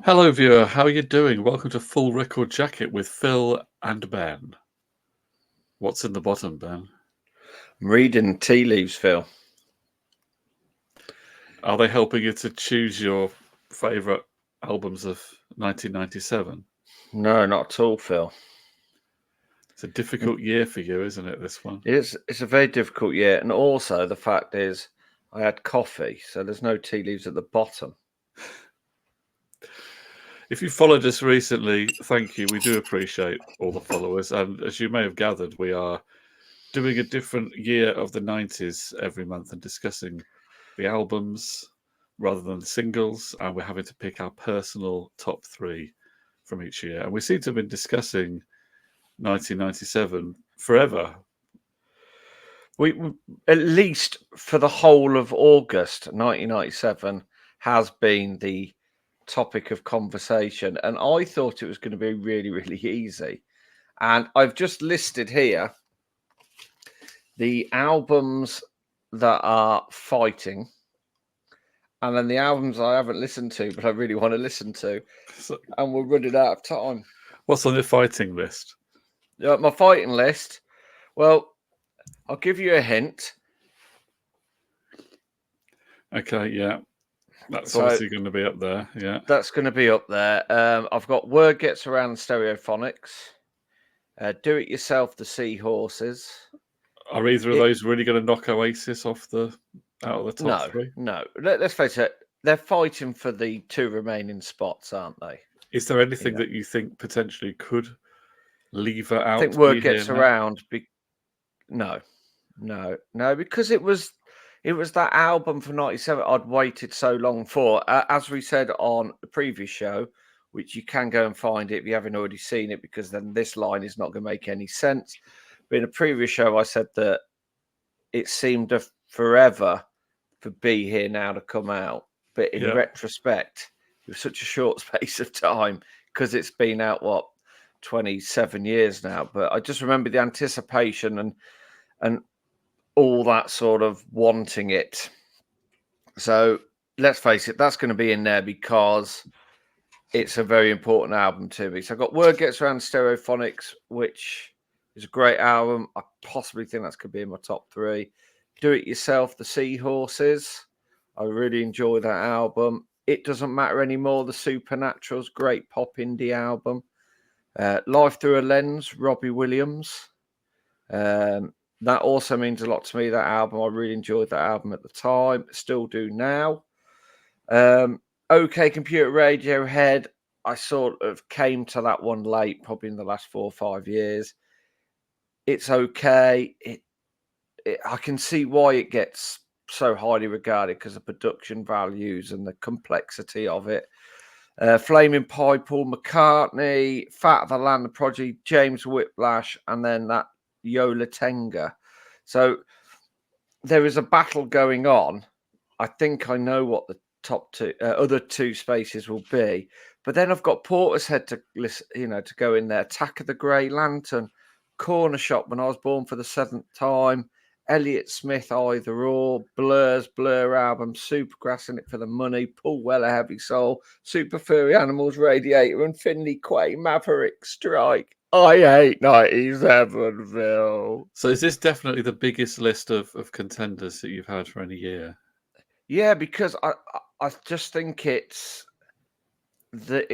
Hello, viewer. How are you doing? Welcome to Full Record Jacket with Phil and Ben. What's in the bottom, Ben? I'm reading tea leaves, Phil. Are they helping you to choose your favourite albums of 1997? No, not at all, Phil. It's a difficult year for you, isn't it, this one? It's a very difficult year, and also the fact is, I had coffee, so there's no tea leaves at the bottom. If you followed us recently, thank you. We do appreciate all the followers. And as you may have gathered, we are doing a different year of the 90s every month and discussing the albums rather than the singles. And we're having to pick our personal top three from each year. And we seem to have been discussing 1997 forever. We at least for the whole of August 1997 has been the topic of conversation, and I thought it was going to be really, really easy. And I've just listed here the albums that are fighting, and then the albums I haven't listened to, but I really want to listen to, and we're running out of time. What's on your fighting list? My fighting list. Well, I'll give you a hint. Okay, yeah. That's obviously going to be up there, yeah. That's going to be up there. I've got Word Gets Around Stereophonics, Do It Yourself, The Seahorses. Are either of those really going to knock Oasis out of the top three? No. Let's face it, they're fighting for the two remaining spots, aren't they? Is there anything that you think potentially could lever out? I think Word Gets Around. No, because it was that album for 97 I'd waited so long for. As we said on the previous show, which you can go and find it if you haven't already seen it, because then this line is not going to make any sense. But in a previous show, I said that it seemed forever for Be Here Now to come out. But in retrospect, it was such a short space of time because it's been out, 27 years now. But I just remember the anticipation and all that sort of wanting it. So let's face it, that's going to be in there because it's a very important album to me. So I've got Word Gets Around Stereophonics, which is a great album. I possibly think that's going to be in my top three. Do It Yourself, The Seahorses. I really enjoy that album. It Doesn't Matter Anymore, The Supernaturals, great pop indie album. Life Through a Lens, Robbie Williams. That also means a lot to me, that album. I really enjoyed that album at the time. Still do now. OK Computer, Radiohead. I sort of came to that one late, probably in the last 4 or 5 years. It's okay. I can see why it gets so highly regarded because of production values and the complexity of it. Flaming Pie, Paul McCartney, Fat of the Land, The Prodigy, James Whiplash, and then that Yola Tenga. So there is a battle going on. I think I know what the top two, other two spaces will be. But then I've got Portishead to listen, to go in there. Attack of the Grey Lantern, Corner Shop, When I Was Born for the Seventh Time, Elliott Smith, Either Or, Blur's Blur album, Supergrass, In It for the Money, Paul Weller, Heavy Soul, Super Furry Animals, Radiator, and Finley Quay, Maverick Strike. I hate 97, Phil. So is this definitely the biggest list of contenders that you've had for any year? Yeah, because I just think it's the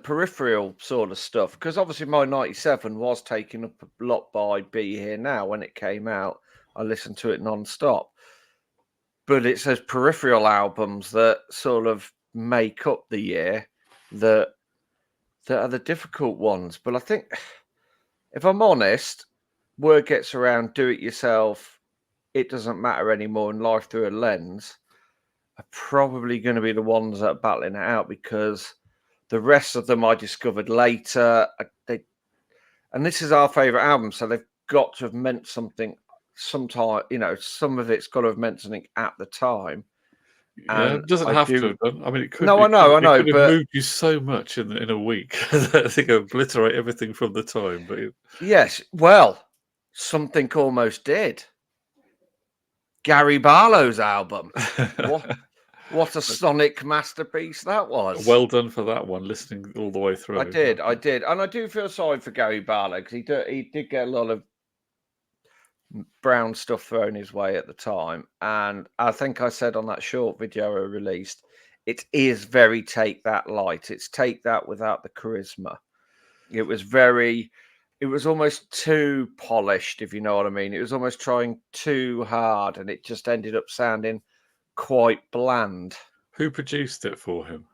peripheral sort of stuff. Because obviously my 97 was taken up a lot by Be Here Now when it came out. I listened to it non-stop. But it's those peripheral albums that sort of make up the year that are the difficult ones. But I think, if I'm honest, Word Gets Around, Do It Yourself, It Doesn't Matter Anymore, and Life Through a Lens are probably going to be the ones that are battling it out, because the rest of them I discovered later. And this is our favourite album, so they've got to have meant something sometime. Some of it's got to have meant something at the time. Yeah, it doesn't have to have done. I mean, it could. No, I know, it could but have moved you so much in a week. I think obliterate everything from the time. But yes, well, something almost did. Gary Barlow's album. What a sonic masterpiece that was. Well done for that one, listening all the way through. I did, and I do feel sorry for Gary Barlow because he did get a lot of brown stuff thrown his way at the time, and I think I said on that short video I released, it is very Take That light. It's Take That without the charisma. It was almost too polished, if you know what I mean. It was almost trying too hard, and it just ended up sounding quite bland. Who produced it for him?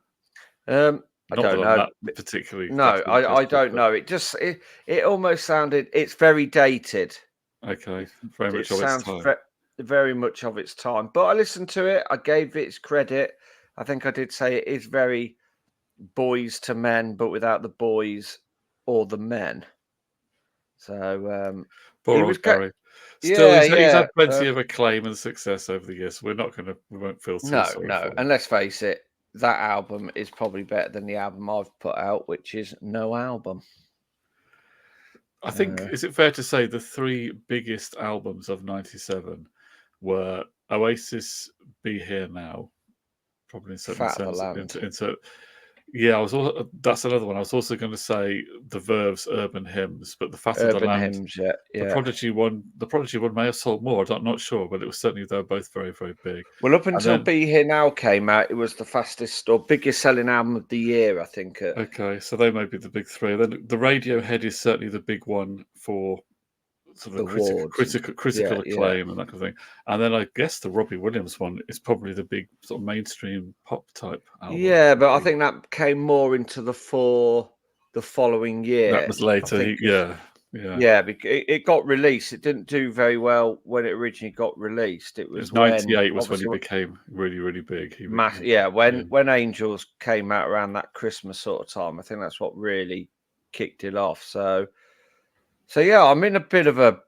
I don't know. That particularly. No, I don't know. It almost sounded. It's very dated. Okay, very much It of its sounds time. very much of its time. But I listened to it. I gave it its credit. I think I did say it is very boys to men, but without the boys or the men. So Poor he old was Gary. Still, yeah, he's yeah. had plenty of acclaim and success over the years. So we won't feel too No, sorry no. for him. And let's face it, that album is probably better than the album I've put out, which is no album. I think, is it fair to say the three biggest albums of '97 were Oasis, Be Here Now, probably in certain Fat of the sense. Land. Yeah, that's another one. I was also going to say the Verve's Urban Hymns, but the Fat of the Urban Land, Hymns, yeah. the Prodigy one may have sold more. I'm not sure, but it was certainly, they were both very, very big. Well, up And until then, Be Here Now came out, it was the fastest or biggest selling album of the year, I think. okay, so they may be the big three. Then the Radiohead is certainly the big one for sort of critical acclaim and that kind of thing. And then I guess the Robbie Williams one is probably the big sort of mainstream pop type album. Yeah, but I think that came more into the following year. That was later. Yeah. Yeah, it got released. It didn't do very well when it originally got released. It was 98 was when he became really, really big. When Angels came out around that Christmas sort of time, I think that's what really kicked it off. So yeah, I'm in a bit of a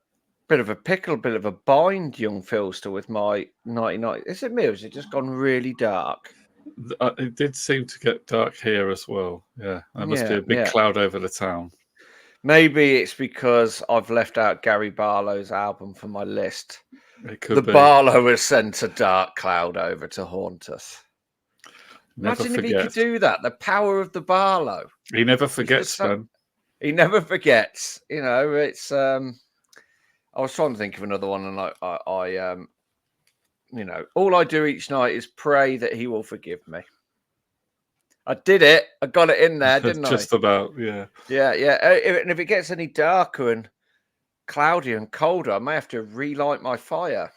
pickle, bit of a bind, young Philster, with my 99. Is it me or has it just gone really dark? It did seem to get dark here as well. Yeah, there must be a big cloud over the town. Maybe it's because I've left out Gary Barlow's album from my list. It could be. Barlow has sent a dark cloud over to haunt us. Imagine if he could do that. The power of the Barlow. He never forgets, man. He never forgets. You know, it's. I was trying to think of another one, and I you know, all I do each night is pray that he will forgive me. I did it. I got it in there, didn't I? Just about, yeah. Yeah. And if it gets any darker and cloudier and colder, I may have to relight my fire.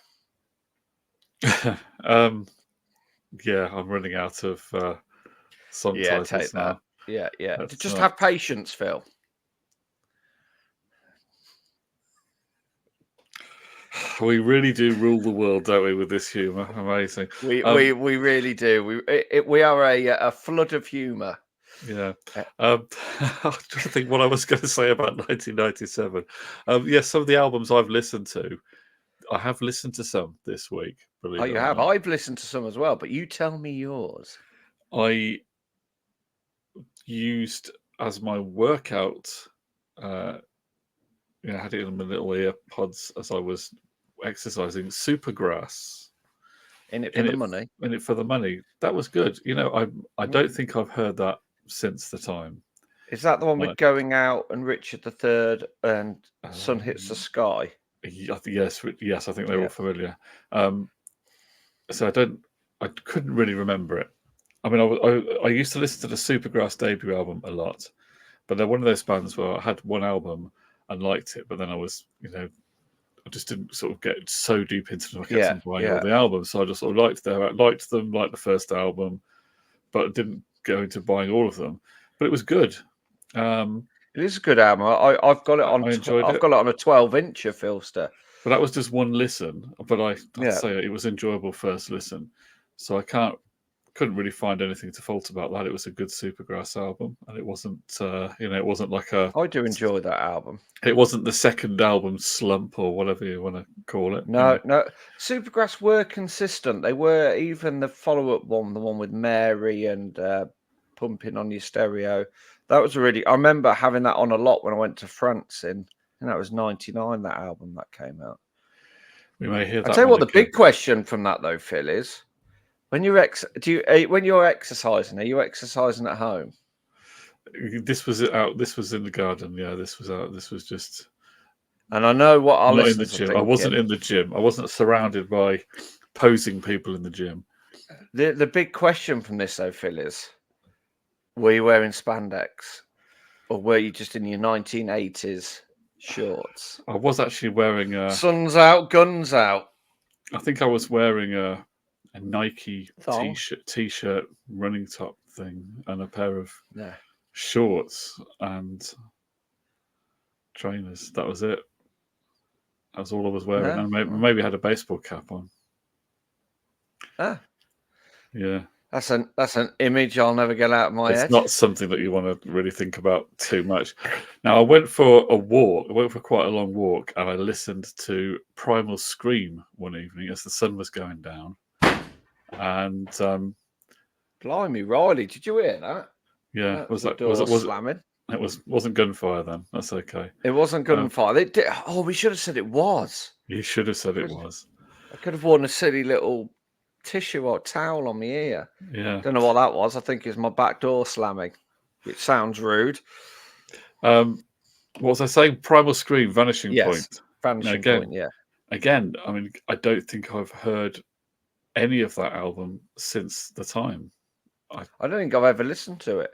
Yeah, I'm running out of song titles now. Yeah. Just have patience, Phil. We really do rule the world, don't we, with this humour? Amazing. We really do. We are a flood of humour. Yeah. I'm trying to think what I was going to say about 1997. Yes, some of the albums I've listened to, I have listened to some this week. Oh, you have? I've listened to some as well, but you tell me yours. I used as my workout, I had it in my little ear pods as I was exercising, Supergrass. In it for the money. In it for the money. That was good. You know, I don't think I've heard that since the time. Is that the one with Going Out and Richard III and Sun Hits the Sky? Yes, I think they're all familiar. So I couldn't really remember it. I mean, I used to listen to the Supergrass debut album a lot, but they're one of those bands where I had one album and liked it, but then I was, I just didn't sort of get so deep into them. I kept on buying all the albums, so I just sort of liked them, liked the first album, but didn't go into buying all of them. But it was good. It is a good album. I've got it on. I've got it on a 12-incher, Philster. But that was just one listen. But I'd say it was enjoyable first listen. So I couldn't really find anything to fault about that. It was a good Supergrass album, and it wasn't, it wasn't like a. I do enjoy that album. It wasn't the second album slump or whatever you want to call it. No. Supergrass were consistent. They were, even the follow-up one, the one with Mary and Pumping on Your Stereo. That was I remember having that on a lot when I went to France and that was 99. That album that came out. We may hear that. I'll tell you what, the big question from that though, Phil, is When you're when you're exercising, are you exercising at home? This was out. This was in the garden. Yeah, this was out. This was just And I know what our not in the listeners are gym. I wasn't thinking. in the gym. I wasn't surrounded by posing people in the gym. The big question from this, though, Phil, is were you wearing spandex or were you just in your 1980s shorts? I was actually wearing a. Sun's out, guns out. I think I was wearing a Nike Thong. t-shirt running top thing and a pair of Yeah. shorts and trainers. That was it. That's all I was wearing. No. And maybe had a baseball cap on. Ah, Yeah. that's an image I'll never get out of my It's head. not something that you want to really think about too much. Now, I went for a walk. I went for quite a long walk, and I listened to Primal Scream one evening as the sun was going down. And Blimey, Riley, did you hear that? yeah, was the that door was slamming? it wasn't gunfire then? That's okay. It wasn't gunfire. Oh, we should have said it was. You should have said it was. I could have worn a silly little tissue or towel on my ear. Yeah. Don't know what that was. I think it's my back door slamming. It sounds rude. What was I saying? Primal Scream, Vanishing Yes, Point. Vanishing again, Point. Yeah. Again, I mean, I don't think I've heard any of that album since the time. I don't think I've ever listened to it.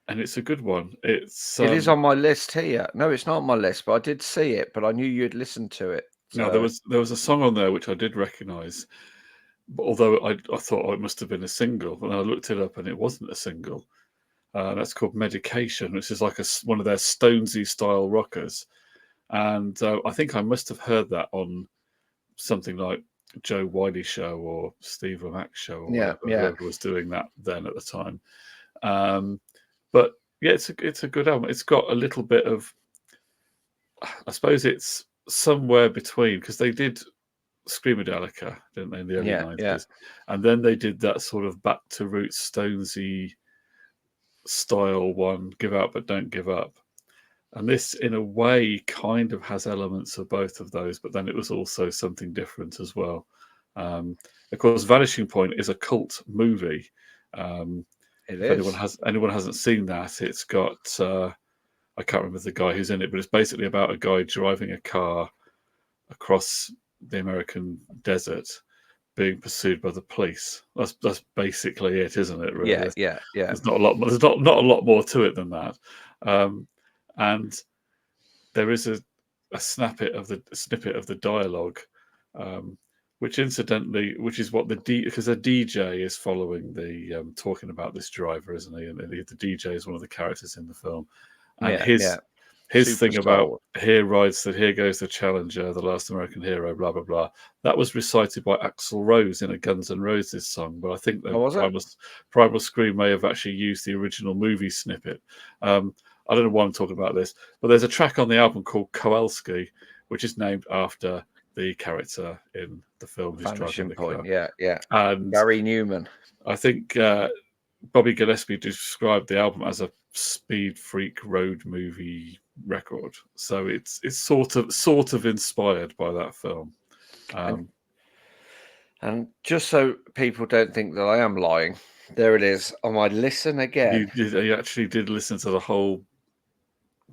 And it's a good one. It is on my list here. No, it's not on my list, but I did see it. But I knew you'd listened to it. So. No, there was a song on there which I did recognise, although I thought it must have been a single, and I looked it up and it wasn't a single. That's called Medication, which is like one of their Stonesy style rockers, and I think I must have heard that on something like Joe Wiley show or Steve Lamacq show or whoever was doing that then at the time. But yeah, it's a good album. It's got a little bit of, I suppose it's somewhere between, because they did Screamadelica, didn't they, in the early 90s? Yeah. And then they did that sort of back to roots Stonesy style one, Give Out But Don't Give Up. And this, in a way, kind of has elements of both of those, but then it was also something different as well. Of course, Vanishing Point is a cult movie. If anyone hasn't seen that, it's got I can't remember the guy who's in it, but it's basically about a guy driving a car across the American desert, being pursued by the police. That's basically it, isn't it? Really? Yeah. There's not a lot. There's not a lot more to it than that. And there is a snippet of the dialogue, which incidentally, which is what because the DJ is following the talking about this driver, isn't he? And the DJ is one of the characters in the film, and his thing about here goes the Challenger, the last American hero, blah blah blah. That was recited by Axl Rose in a Guns N' Roses song, but I think that Primal Scream may have actually used the original movie snippet. I don't know why I'm talking about this, but there's a track on the album called Kowalski, which is named after the character in the film who's driving the car. Yeah. And Gary Newman. I think Bobby Gillespie described the album as a speed freak road movie record. So it's sort of inspired by that film. And just so people don't think that I am lying, there it is on my listen again. You actually did listen to the whole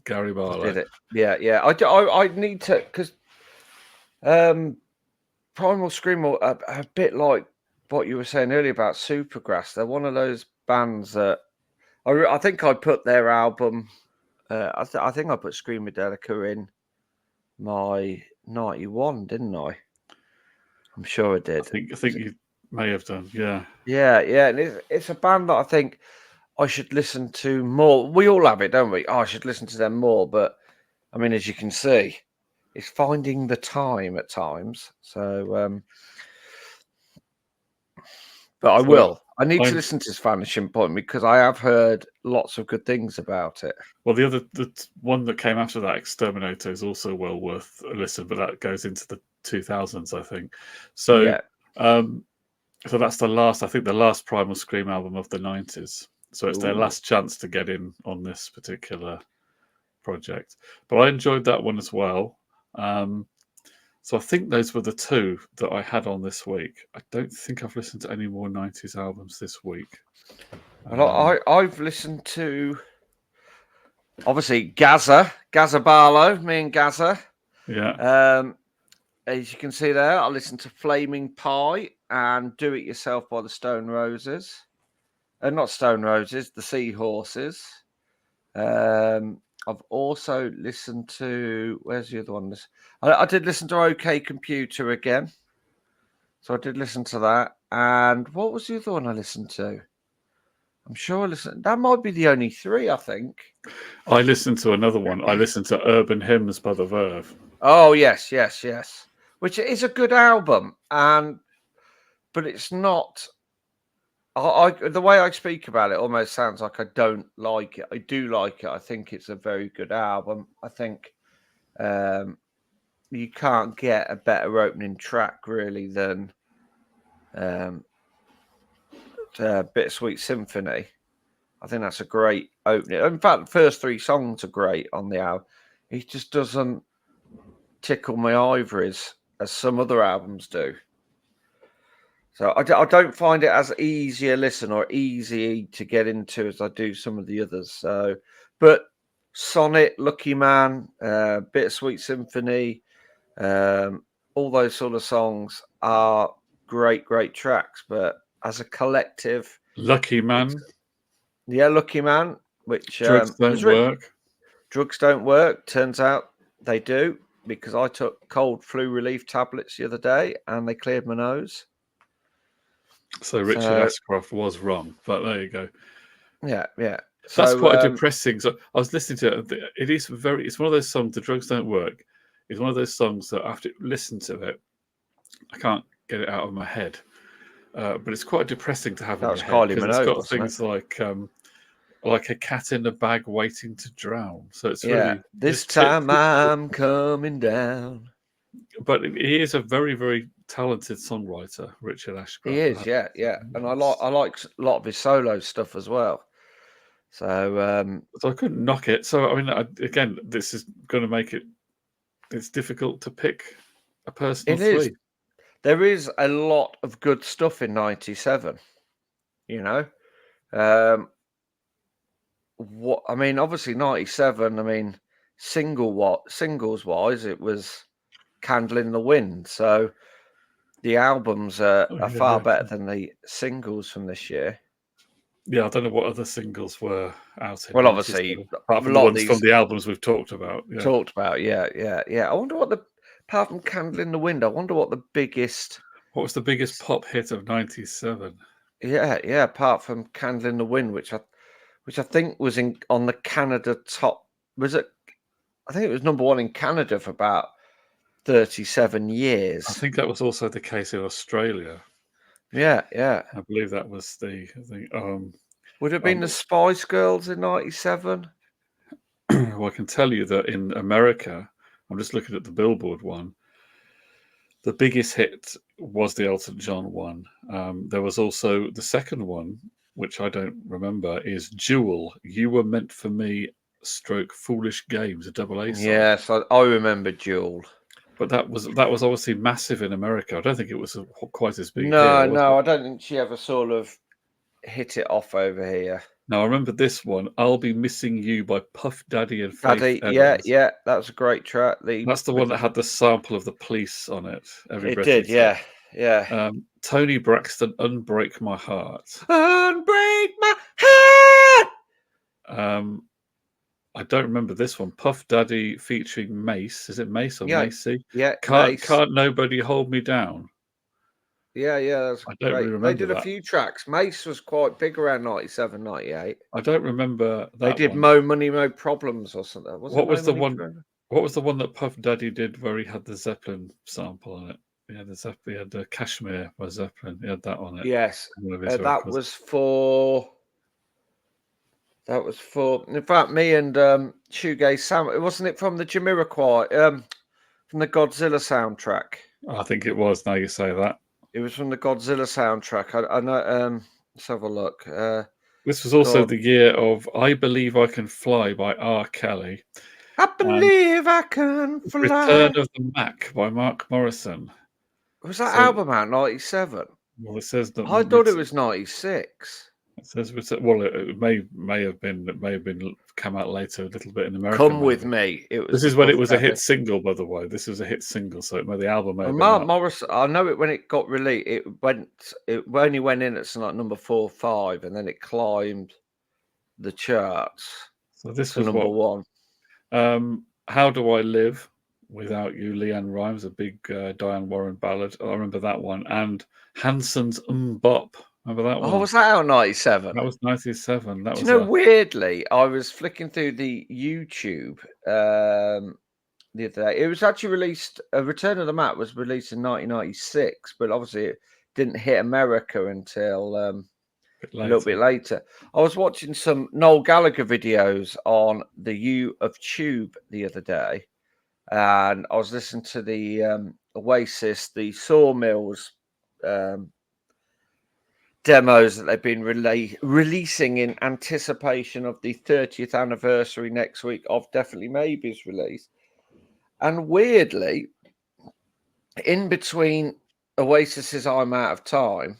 Gary Barlow. Did it? Yeah. I need to, because Primal Scream are a bit like what you were saying earlier about Supergrass. They're one of those bands that I think I put their album. I think I put Screamadelica in my 91, didn't I? I'm sure I did. I think you may have done. Yeah. And it's a band that I think I should listen to more. We all have it, don't we? Oh, I should listen to them more. But I mean, as you can see, it's finding the time at times. So, but I will. I need to listen to this Vanishing Point because I have heard lots of good things about it. Well, the one that came after that, Exterminator, is also well worth a listen, but that goes into the 2000s, I think. So, so that's the last Primal Scream album of the 90s. So it's their last chance to get in on this particular project. But I enjoyed that one as well. So I think those were the two that I had on this week. I don't think I've listened to any more 90s albums this week. Well, I've listened to, obviously, Gaza Barlow, me and Gaza. Yeah. As you can see there, I listened to Flaming Pie and Do It Yourself by the Stone Roses. Not Stone Roses, the Seahorses. I've also listened to, where's the other one? I did listen to OK Computer again. So I did listen to that. And what was the other one I listened to? I'm sure I listened. That might be the only three, I think. I listened to another one. I listened to Urban Hymns by The Verve. Oh, yes. Which is a good album. But it's not. The way I speak about it almost sounds like I don't like it. I do like it. I think it's a very good album. I think you can't get a better opening track really than Bittersweet Symphony. I think that's a great opening. In fact, the first three songs are great on the album. It just doesn't tickle my ivories as some other albums do. So I don't find it as easy a listen or easy to get into as I do some of the others. So, but Sonnet, Lucky Man, Bittersweet Symphony, all those sort of songs are great tracks. But as a collective, Lucky Man. Yeah, Lucky Man, which Drugs Don't Work. Drugs Don't Work. Turns out they do, because I took cold flu relief tablets the other day and they cleared my nose. So Richard Ashcroft was wrong, but there you go. Yeah. That's quite a depressing. So I was listening to it. It's one of those songs. The Drugs Don't Work. It's one of those songs that after listen to it, I can't get it out of my head. But it's quite depressing to have in your head because it's got things like a cat in a bag waiting to drown. So it's really this time I'm coming down. But he is a very, very talented songwriter, Richard Ashcroft. He is, yeah, and I like a lot of his solo stuff as well. So I couldn't knock it. So I mean, again, this is going to make it's difficult to pick a personal three. Is. There is a lot of good stuff in '97. You know, what I mean, obviously '97. I mean, singles wise, it was Candle in the Wind. So the albums are far better than the singles from this year. Yeah, I don't know what other singles were out. Well, obviously, apart from the ones from the albums we've talked about. Yeah. I wonder apart from Candle in the Wind, I wonder what the biggest. What was the biggest pop hit of '97? Yeah. Apart from Candle in the Wind, which I think was on the Canada top. Was it? I think it was number one in Canada for about 37 years. I think that was also the case in Australia. Yeah. I believe that was the thing. Would it have been the Spice Girls in '97? Well, I can tell you that in America, I'm just looking at the Billboard one. The biggest hit was the Elton John one. There was also the second one, which I don't remember, is Jewel. You Were Meant for Me. Foolish Games, a double A song. Yes, I remember Jewel. But that was obviously massive in America. I don't think it was quite as big. No, I don't think she ever sort of hit it off over here. Now I remember this one, "I'll Be Missing You" by Puff Daddy and Faith Evans. Yeah, that was a great track. That's the one that had the sample of the Police on it. It did, yeah. Tony Braxton, "Unbreak My Heart." Unbreak my heart. I don't remember this one. Puff Daddy featuring Mace. Is it Mace or Macy? Yeah. Can't Nobody Hold Me Down. Yeah, that's I don't really remember. They did a few tracks. Mace was quite big around '97, '98. I don't remember that. They did one. Mo Money, Mo Problems or something. What was the one that Puff Daddy did where he had the Zeppelin sample on it? He had the Kashmir by Zeppelin. He had that on it. Yes, that was for. In fact, me and Shoegaze Sam. Wasn't it from the Jamiroquai? From the Godzilla soundtrack. I think it was. Now you say that. It was from the Godzilla soundtrack. I know. Let's have a look. This was also the year of "I Believe I Can Fly" by R. Kelly. I believe I can Return fly. of the Mac by Mark Morrison. Was that So, album out 97? well, it says that I thought it was 96. it says well, it may have been come out later a little bit in America, Come With maybe. Me. It was This the is when it Puff was a hit Daddy. single, by the way. This was a hit single, so the album may Well, have been Mark out. Morris, I know it when it got released. It only went in at like number 4 or 5, and then it climbed the charts So this to was number what 1. How Do I Live Without You, Leanne Rimes, a big Diane Warren ballad. I remember that one. And Hanson's Bop. Remember that Oh, one? was that out 97? That was 97. That Do you was know, a weirdly, I was flicking through the YouTube the other day. It was actually released. Return of the Mac was released in 1996, but obviously it didn't hit America until bit a little bit later. later. I was watching some Noel Gallagher videos on the U of Tube the other day, and I was listening to the Oasis, the Sawmills demos that they've been releasing in anticipation of the 30th anniversary next week of Definitely Maybe's release. And weirdly, in between Oasis's I'm Out of Time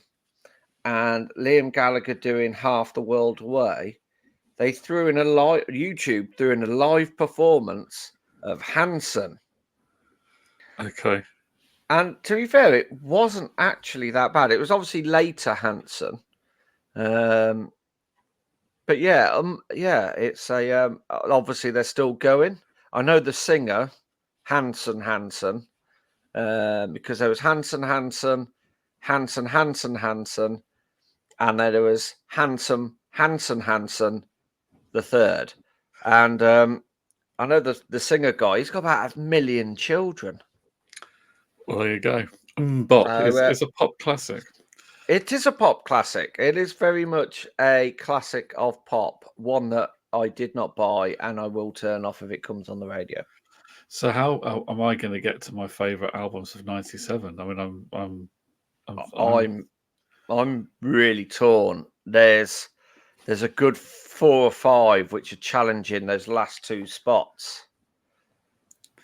and Liam Gallagher doing Half the World Away, they threw in YouTube threw in a live performance of Hanson. Okay. And to be fair, it wasn't actually that bad. It was obviously later Hanson. But yeah, it's a obviously they're still going. I know the singer, Hanson, because there was Hanson, and then there was Hanson the third. And I know the singer guy, he's got about 1 million children. Well, there you go. Bop So, is a pop classic. it is a pop classic. It is very much a classic of pop, one that I did not buy, and I will turn off if it comes on the radio. So how am I going to get to my favourite albums of '97? I mean, I'm really torn. There's a good 4 or 5 which are challenging those last 2 spots.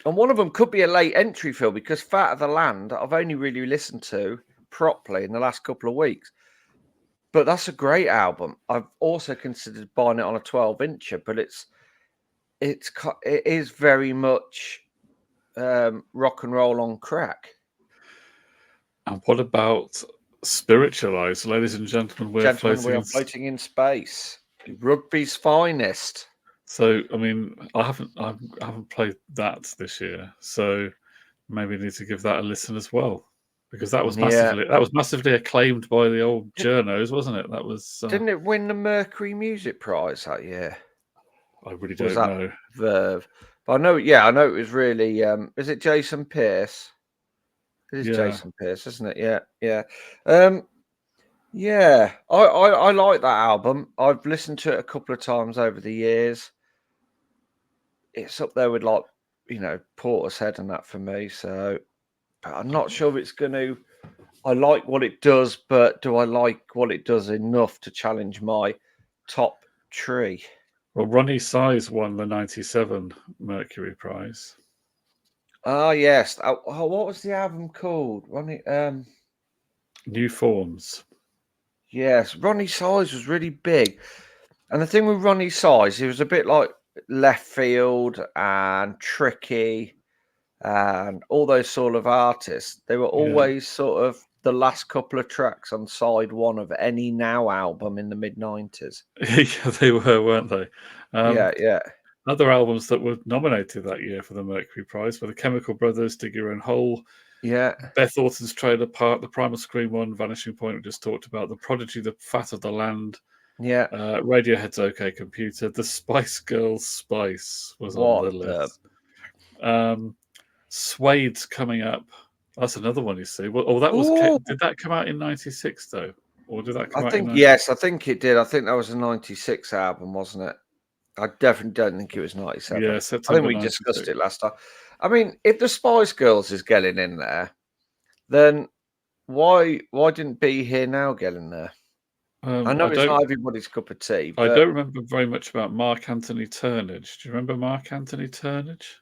And one of them could be a late entry, Phil, because Fat of the Land, I've only really listened to properly in the last couple of weeks. But that's a great album. I've also considered buying it on a 12-incher, but it is very much rock and roll on crack. And what about Spiritualized, ladies and gentlemen? We are floating in space. Rugby's finest. So, I mean, I haven't played that this year, so maybe I need to give that a listen as well, because that was massively acclaimed by the old journos, wasn't it? That was Didn't it win the Mercury Music Prize that year? I really don't know. Verve? But I know it was really. Is it Jason Pierce? It is Jason Pierce, isn't it? Yeah. Yeah. I like that album. I've listened to it a couple of times over the years. It's up there with, like, Portishead and that for me. So, but I'm not sure if it's going to. I like what it does, but do I like what it does enough to challenge my top tree? Well, Ronnie Size won the '97 Mercury Prize. Oh yes. Oh, what was the album called? Ronnie. New Forms. Yes, Ronnie Size was really big, and the thing with Ronnie Size, he was a bit like left field and tricky, and all those sort of artists. They were always sort of the last couple of tracks on side 1 of any Now album in the mid-90s. Yeah, they were, weren't they? Yeah. Other albums that were nominated that year for the Mercury Prize were the Chemical Brothers, Dig Your Own Hole, Yeah. Beth Orton's Trailer Park, the Primal Scream one, Vanishing Point we just talked about, The Prodigy, The Fat of the Land, Yeah. Radiohead's OK Computer, the Spice Girls' Spice was on the list. Suede's coming up. That's another one you see. Well, did that come out in '96 though, or did that come out? Yes, I think it did. I think that was a '96 album, wasn't it? I definitely don't think it was '97. Yeah, I September. think we discussed it last time. I mean, if the Spice Girls is getting in there, then why didn't Be Here Now get in there? I know it's not everybody's cup of tea, I but don't remember very much about Mark Anthony Turnage. Do you remember Mark Anthony Turnage?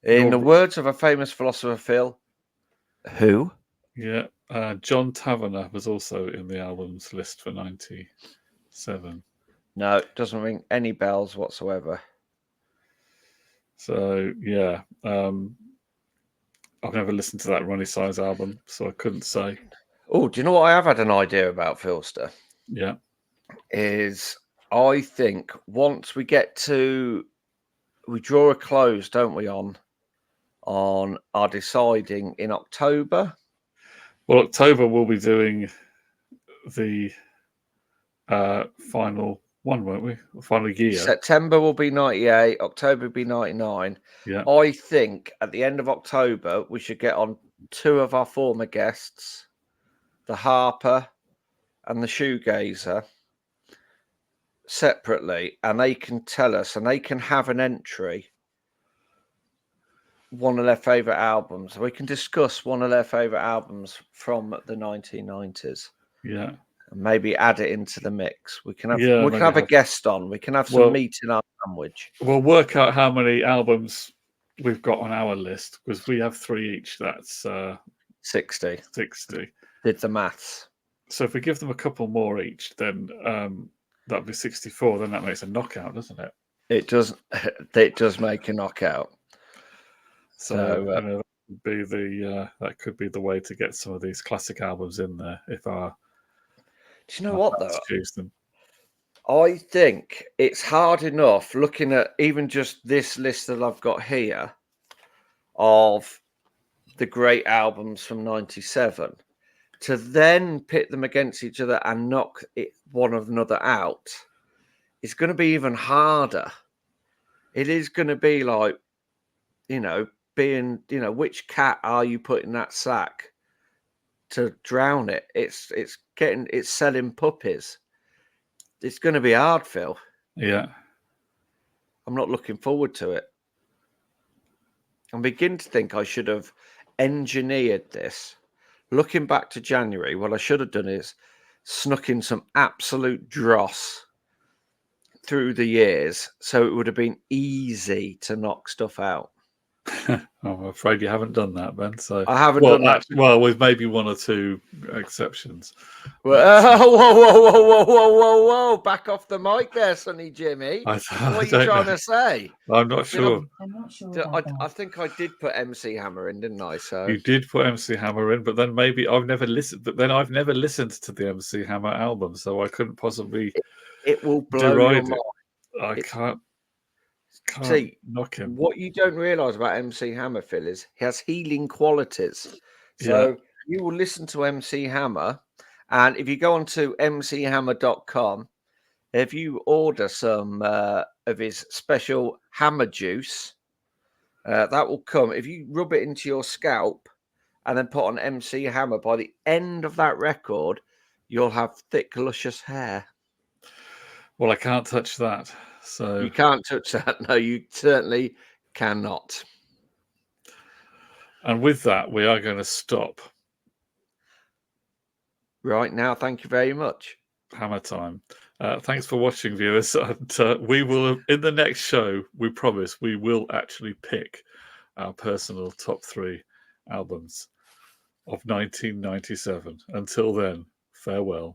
in the words of a famous philosopher, Phil, who? Yeah, John Taverner was also in the albums list for 97. No, it doesn't ring any bells whatsoever. So yeah, I've never listened to that Ronnie Size album, so I couldn't say. Oh, do you know what I have had an idea about, Philster? Yeah, Is I think once we draw a close, don't we, on our deciding in October? well, October we'll be doing the final one, won't we? The final year. September will be 98, October will be 99. Yeah, I think at the end of October, we should get on 2 of our former guests, the Harper and the Shoegazer, separately, and they can tell us, and they can have an entry, one of their favourite albums. We can discuss one of their favourite albums from the 1990s. yeah. And maybe add it into the mix. We can have a guest on. We can have some meat in our sandwich. We'll work out how many albums we've got on our list because we have 3 each. That's 60. 60. Did the maths. So if we give them a couple more each, then that'd be 64. Then that makes a knockout, doesn't it? It does. It does make a knockout. So that could be the way to get some of these classic albums in there. If our do you know what though? Choose them. I think it's hard enough looking at even just this list that I've got here of the great albums from 97 to then pit them against each other and knock one another out. It's going to be even harder. It is going to be like, which cat are you putting in that sack to drown it? It's selling puppies. It's going to be hard, Phil. Yeah. I'm not looking forward to it. I'm beginning to think I should have engineered this. Looking back to January, what I should have done is snuck in some absolute dross through the years, so it would have been easy to knock stuff out. I'm afraid you haven't done that, Ben. So I haven't done that. Well, with maybe 1 or 2 exceptions. Whoa! Back off the mic there, Sonny Jimmy. What are you trying to say? I'm not sure. I think I did put MC Hammer in, didn't I? So you did put MC Hammer in, but then maybe I've never listened. But then I've never listened to the MC Hammer album, so I couldn't possibly. It will blow your mind. I can't see knock him. What you don't realise about MC Hammer, Phil, is he has healing qualities. So you will listen to MC Hammer, and if you go on to mchammer.com, if you order some of his special hammer juice, that will come. If you rub it into your scalp and then put on MC Hammer, by the end of that record, you'll have thick, luscious hair. Well, I can't touch that. So you can't touch that. No, you certainly cannot. And with that, we are going to stop. Right now, thank you very much. Hammer time. Thanks for watching, viewers. And we will, in the next show, we promise, we will actually pick our personal top 3 albums of 1997. Until then, farewell.